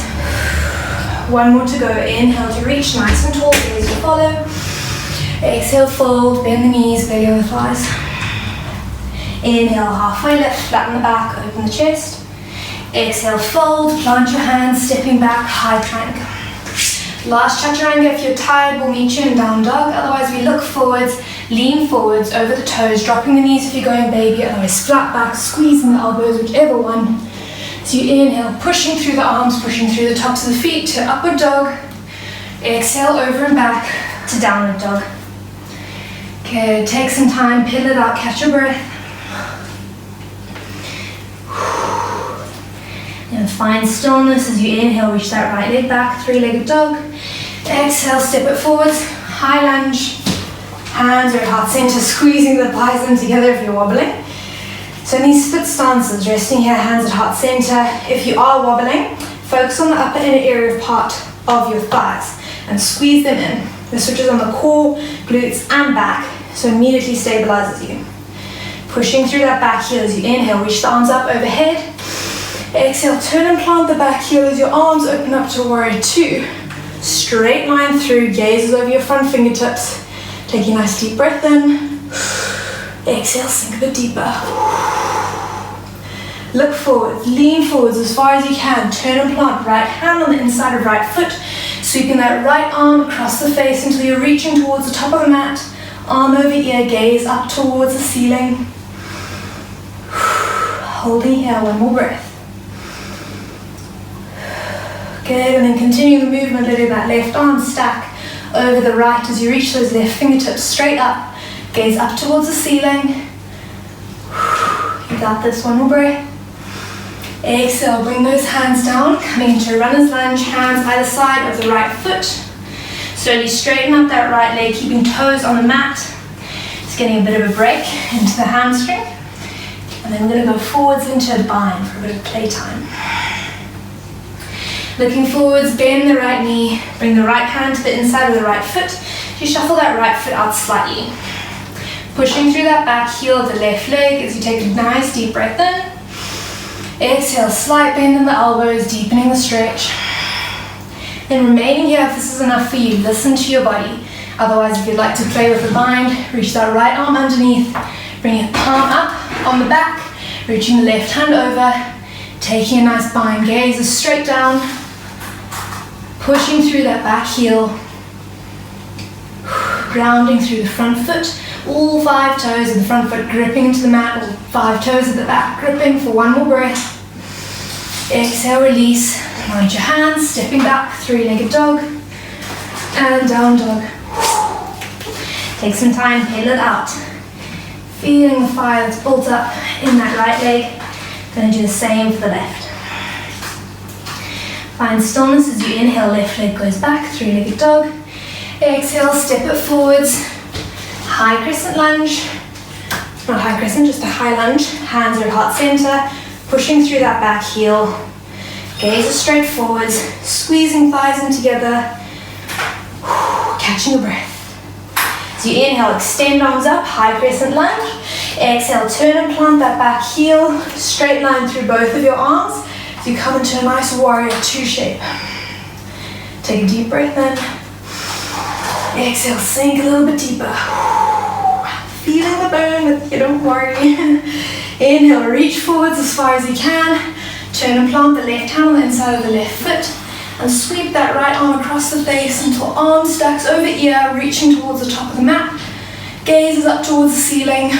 One more to go. Inhale to reach, nice and tall, gaze will follow. Exhale, fold, bend the knees, belly over the thighs. Inhale, halfway lift, flatten the back, open the chest. Exhale, fold, plant your hands, stepping back, high plank. Last chaturanga. If you're tired, we'll meet you in down dog. Otherwise, we look forwards, lean forwards over the toes, dropping the knees if you're going baby. Otherwise, flat back, squeezing the elbows, whichever one. So you inhale, pushing through the arms, pushing through the tops of the feet to upward dog. Exhale, over and back to downward dog. Okay, take some time, pedal it out, catch your breath. And find stillness as you inhale, reach that right leg back, three-legged dog. Exhale, step it forwards, high lunge. Hands are at heart center, squeezing the thighs in together if you're wobbling. So in these split stances, resting here, hands at heart center. If you are wobbling, focus on the upper inner area of part of your thighs and squeeze them in. This switches on the core, glutes, and back, so immediately stabilizes you. Pushing through that back heel as you inhale, reach the arms up overhead. Exhale, turn and plant the back heel as your arms open up to warrior two. Straight line through, gazes over your front fingertips. Take a nice deep breath in. Exhale, sink a bit deeper. Look forward, lean forwards as far as you can. Turn and plant right hand on the inside of right foot. Sweeping that right arm across the face until you're reaching towards the top of the mat. Arm over ear, gaze up towards the ceiling. Holding here, one more breath. Good, and then continue the movement, letting that left arm stack over the right as you reach those left fingertips straight up. Gaze up towards the ceiling. You got this, one more breath. Exhale, bring those hands down, coming into runner's lunge, hands either side of the right foot. Slowly straighten up that right leg, keeping toes on the mat. Just getting a bit of a break into the hamstring. And then we're going to go forwards into a bind for a bit of playtime. Looking forwards, bend the right knee, bring the right hand to the inside of the right foot. You shuffle that right foot out slightly. Pushing through that back heel of the left leg as you take a nice deep breath in. Exhale, slight bend in the elbows, deepening the stretch. Then remaining here, if this is enough for you, listen to your body. Otherwise, if you'd like to play with the bind, reach that right arm underneath, bring your palm up on the back, reaching the left hand over, taking a nice bind, gaze straight down, pushing through that back heel, grounding through the front foot, all 5 toes of the front foot gripping into the mat, all 5 toes at the back gripping for one more breath. Exhale, release, mind your hands, stepping back, three-legged dog, and down dog. Take some time, pedal it out. Feeling the fire that's built up in that right leg. Going to do the same for the left. Find stillness as you inhale, left leg goes back, three-legged dog. Exhale, step it forwards. High crescent lunge. Not high crescent, just a high lunge. Hands are at heart center. Pushing through that back heel. Gaze straight forwards. Squeezing thighs in together. Catching a breath. As you inhale, extend arms up, high crescent lunge. Exhale, turn and plant that back heel. Straight line through both of your arms. As you come into a nice warrior two shape. Take a deep breath in. Exhale, sink a little bit deeper. Feeling the burn, but you don't worry. Inhale, reach forwards as far as you can. Turn and plant the left hand on the inside of the left foot. And sweep that right arm across the face until arm stacks over ear, reaching towards the top of the mat. Gaze is up towards the ceiling.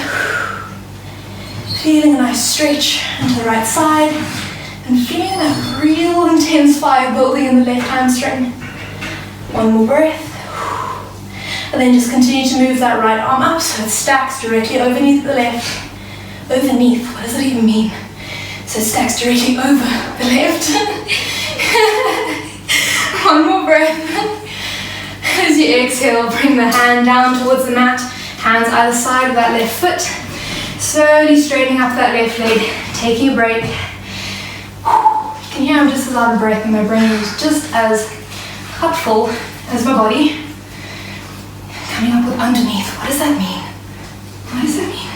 Feeling a nice stretch into the right side. And feeling that real intense fire building in the left hamstring. One more breath. And then just continue to move that right arm up so it stacks directly underneath the left. Overneath, what does it even mean? So it stacks directly over the left. One more breath. As you exhale, bring the hand down towards the mat. Hands either side of that left foot. Slowly straightening up that left leg. Taking a break. You can hear I'm just as out of breath and my brain is just as cupful as my body. Coming up with underneath. What does that mean? What does that mean?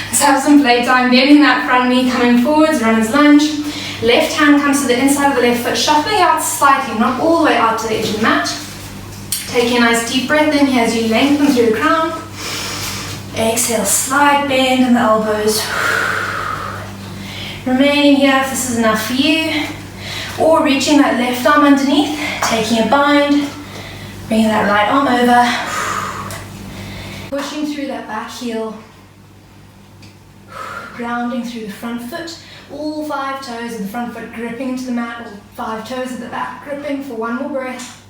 Let's have some playtime. Bending that front knee, coming forwards, runner's lunge. Left hand comes to the inside of the left foot, shuffling out slightly, not all the way out to the edge of the mat. Taking a nice deep breath in here as you lengthen through the crown. Exhale, slight bend in the elbows. Remaining here if this is enough for you. Or reaching that left arm underneath, taking a bind, bringing that right arm over, pushing through that back heel, grounding through the front foot, all 5 toes of the front foot gripping into the mat, all 5 toes at the back gripping for one more breath.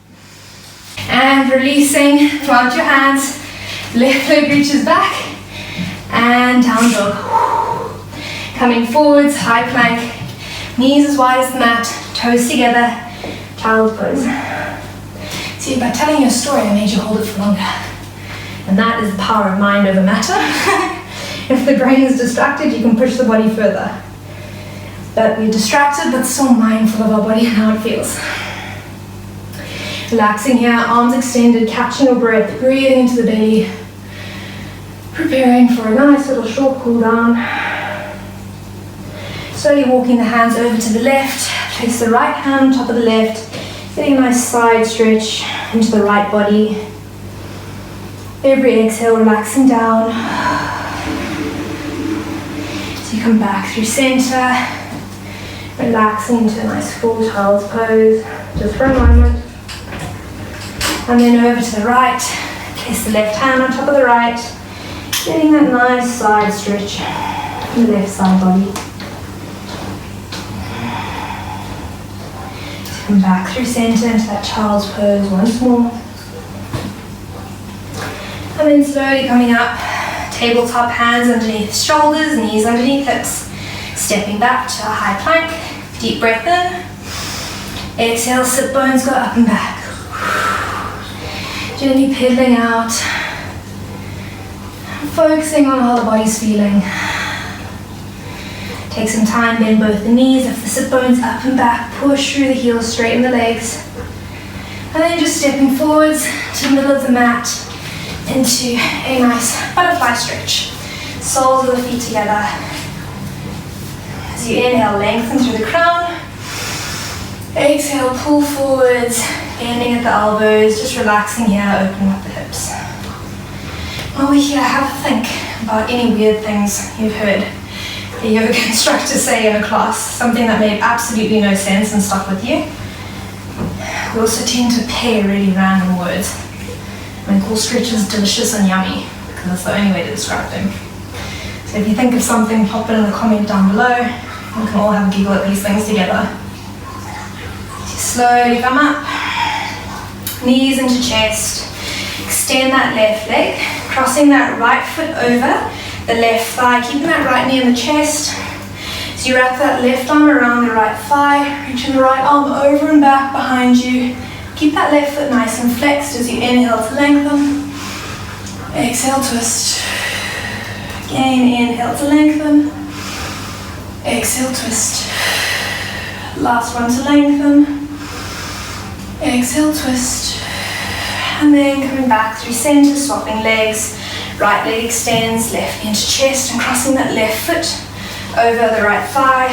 And releasing, plant your hands, left leg reaches back, and down dog. Coming forwards, high plank, knees as wide as the mat, toes together, child's pose. See, by telling you a story, I made you hold it for longer. And that is the power of mind over matter. If the brain is distracted, you can push the body further. But we're distracted, but still mindful of our body and how it feels. Relaxing here, arms extended, catching your breath, breathing into the belly. Preparing for a nice little short cool down. Slowly walking the hands over to the left, place the right hand on top of the left, getting a nice side stretch into the right body. Every exhale, relaxing down. So you come back through center, relaxing into a nice full child's pose, just for a moment. And then over to the right, place the left hand on top of the right, getting that nice side stretch in the left side body. Come back through center into that child's pose once more. And then slowly coming up, tabletop hands underneath shoulders, knees underneath hips. Stepping back to a high plank, deep breath in. Exhale, sit bones go up and back. Gently pedaling out. Focusing on how the body's feeling. Take some time, bend both the knees, lift the sit bones up and back, push through the heels, straighten the legs. And then just stepping forwards to the middle of the mat into a nice butterfly stretch. Soles of the feet together. As you inhale, lengthen through the crown. Exhale, pull forwards, bending at the elbows, just relaxing here, opening up the hips. While we're here, have a think about any weird things you've heard the yoga instructor say in a class, something that made absolutely no sense and stuck with you. We also tend to pair really random words and call stretches delicious and yummy because that's the only way to describe them. So if you think of something, pop it in the comment down below. We can all have a giggle at these things together. So slowly come up, knees into chest, extend that left leg, crossing that right foot over the left thigh, keeping that right knee in the chest. So you wrap that left arm around the right thigh, reaching the right arm over and back behind you. Keep that left foot nice and flexed as you inhale to lengthen. Exhale, twist. Again, inhale to lengthen. Exhale, twist. Last one to lengthen. Exhale, twist. And then coming back through center, swapping legs. Right leg extends, left knee into chest and crossing that left foot over the right thigh.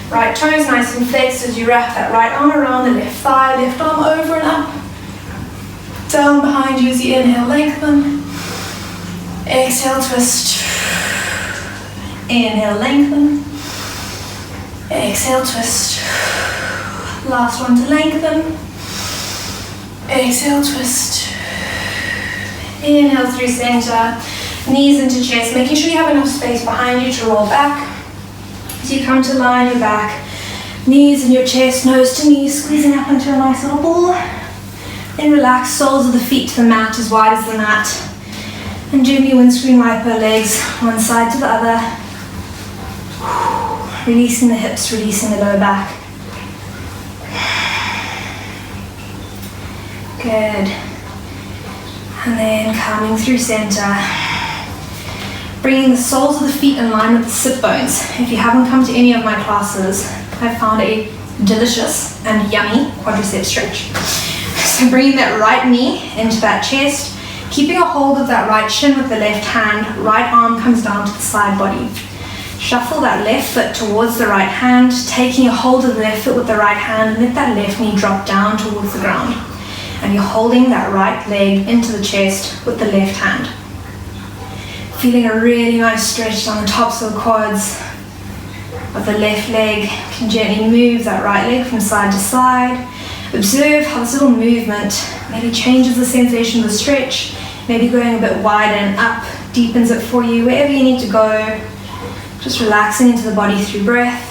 Right toes nice and flexed as you wrap that right arm around the left thigh, left arm over and up. Down behind you as you inhale, lengthen. Exhale, twist. Inhale, lengthen. Exhale, twist. Last one to lengthen. Exhale, twist. Inhale through center, knees into chest, making sure you have enough space behind you to roll back. As you come to lie on your back, knees in your chest, nose to knee, squeezing up into a nice little ball. Then relax, soles of the feet to the mat, as wide as the mat. And gently windscreen wiper legs, one side to the other. Releasing the hips, releasing the lower back. Good. And then coming through center, bringing the soles of the feet in line with the sit bones. If you haven't come to any of my classes, I've found a delicious and yummy quadricep stretch. So bringing that right knee into that chest, keeping a hold of that right shin with the left hand, right arm comes down to the side body. Shuffle that left foot towards the right hand, taking a hold of the left foot with the right hand, and let that left knee drop down towards the ground. And you're holding that right leg into the chest with the left hand. Feeling a really nice stretch down the tops of the quads. of the left leg. You can gently move that right leg from side to side. Observe how this little movement maybe changes the sensation of the stretch, maybe going a bit wider and up, deepens it for you, wherever you need to go. Just relaxing into the body through breath.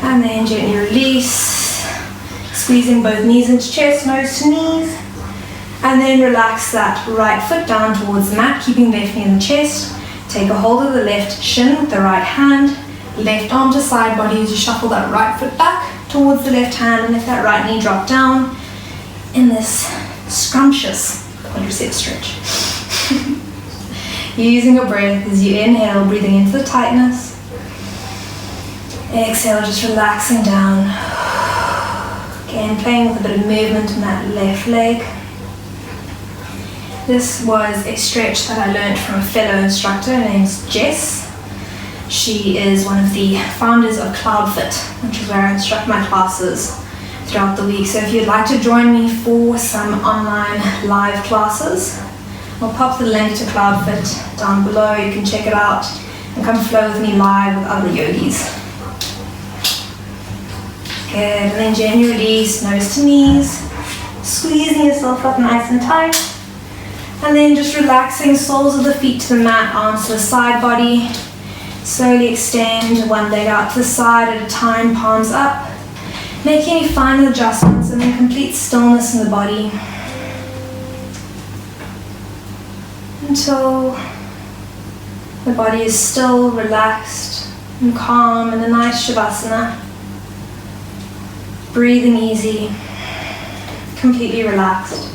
And then gently release, squeezing both knees into chest, nose to knees. And then relax that right foot down towards the mat, keeping left knee in the chest. Take a hold of the left shin with the right hand, left arm to side body as you shuffle that right foot back towards the left hand, and let that right knee drop down in this scrumptious quadricep stretch. Using your breath as you inhale, breathing into the tightness. Exhale, just relaxing down. Again, playing with a bit of movement in that left leg. This was a stretch that I learned from a fellow instructor. Her name's Jess. She is one of the founders of CloudFit, which is where I instruct my classes throughout the week. So if you'd like to join me for some online live classes, I'll pop the link to CloudFit down below. You can check it out and come flow with me live with other yogis. Good, and then gently release, nose to knees, squeezing yourself up nice and tight. And then just relaxing soles of the feet to the mat, arms to the side body. Slowly extend one leg out to the side at a time, palms up. Make any final adjustments and then complete stillness in the body until the body is still, relaxed and calm in a nice Shavasana. Breathing easy, completely relaxed.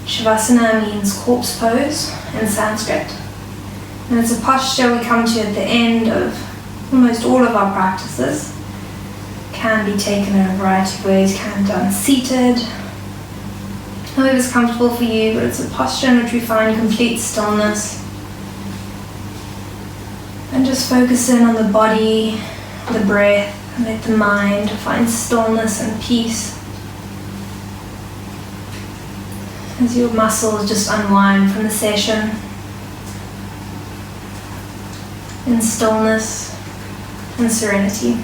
Shavasana means corpse pose in Sanskrit, and it's a posture we come to at the end of almost all of our practices. Can be taken in a variety of ways, can be done seated, however's comfortable for you, but it's a posture in which we find complete stillness. And just focus in on the body, the breath, and let the mind find stillness and peace as your muscles just unwind from the session in stillness and serenity.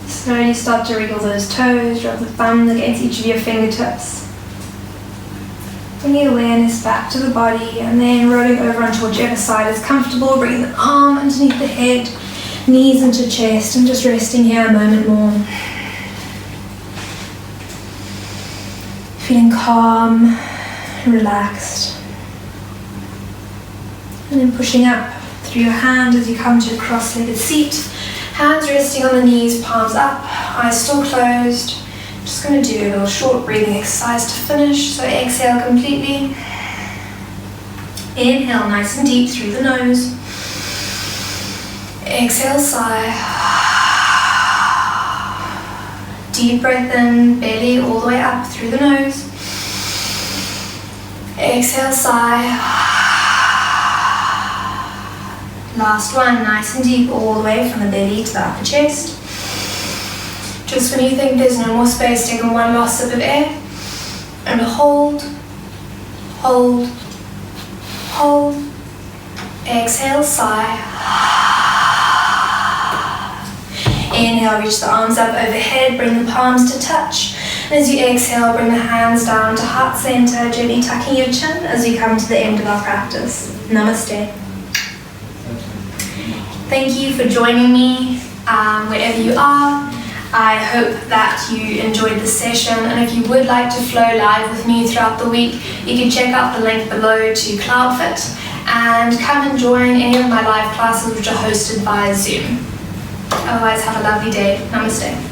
Slowly start to wriggle those toes, drop the thumbs against each of your fingertips. Bring your awareness back to the body and then rolling over onto whichever side is comfortable, bringing the arm underneath the head, knees into chest, and just resting here a moment more. Feeling calm, relaxed. And then pushing up through your hand as you come to a cross-legged seat. Hands resting on the knees, palms up, eyes still closed. Just going to do a little short breathing exercise to finish. So exhale completely. Inhale nice and deep through the nose. Exhale, sigh. Deep breath in, belly all the way up through the nose. Exhale, sigh. Last one, nice and deep all the way from the belly to the upper chest. Just when you think there's no more space, take one last sip of air and hold, hold, hold. Exhale, sigh. Inhale, reach the arms up overhead, bring the palms to touch. And as you exhale, bring the hands down to heart center, gently tucking your chin as we come to the end of our practice. Namaste. Thank you for joining me wherever you are. I hope that you enjoyed this session, and if you would like to flow live with me throughout the week, you can check out the link below to CloudFit and come and join any of my live classes which are hosted via Zoom. Otherwise, have a lovely day. Namaste.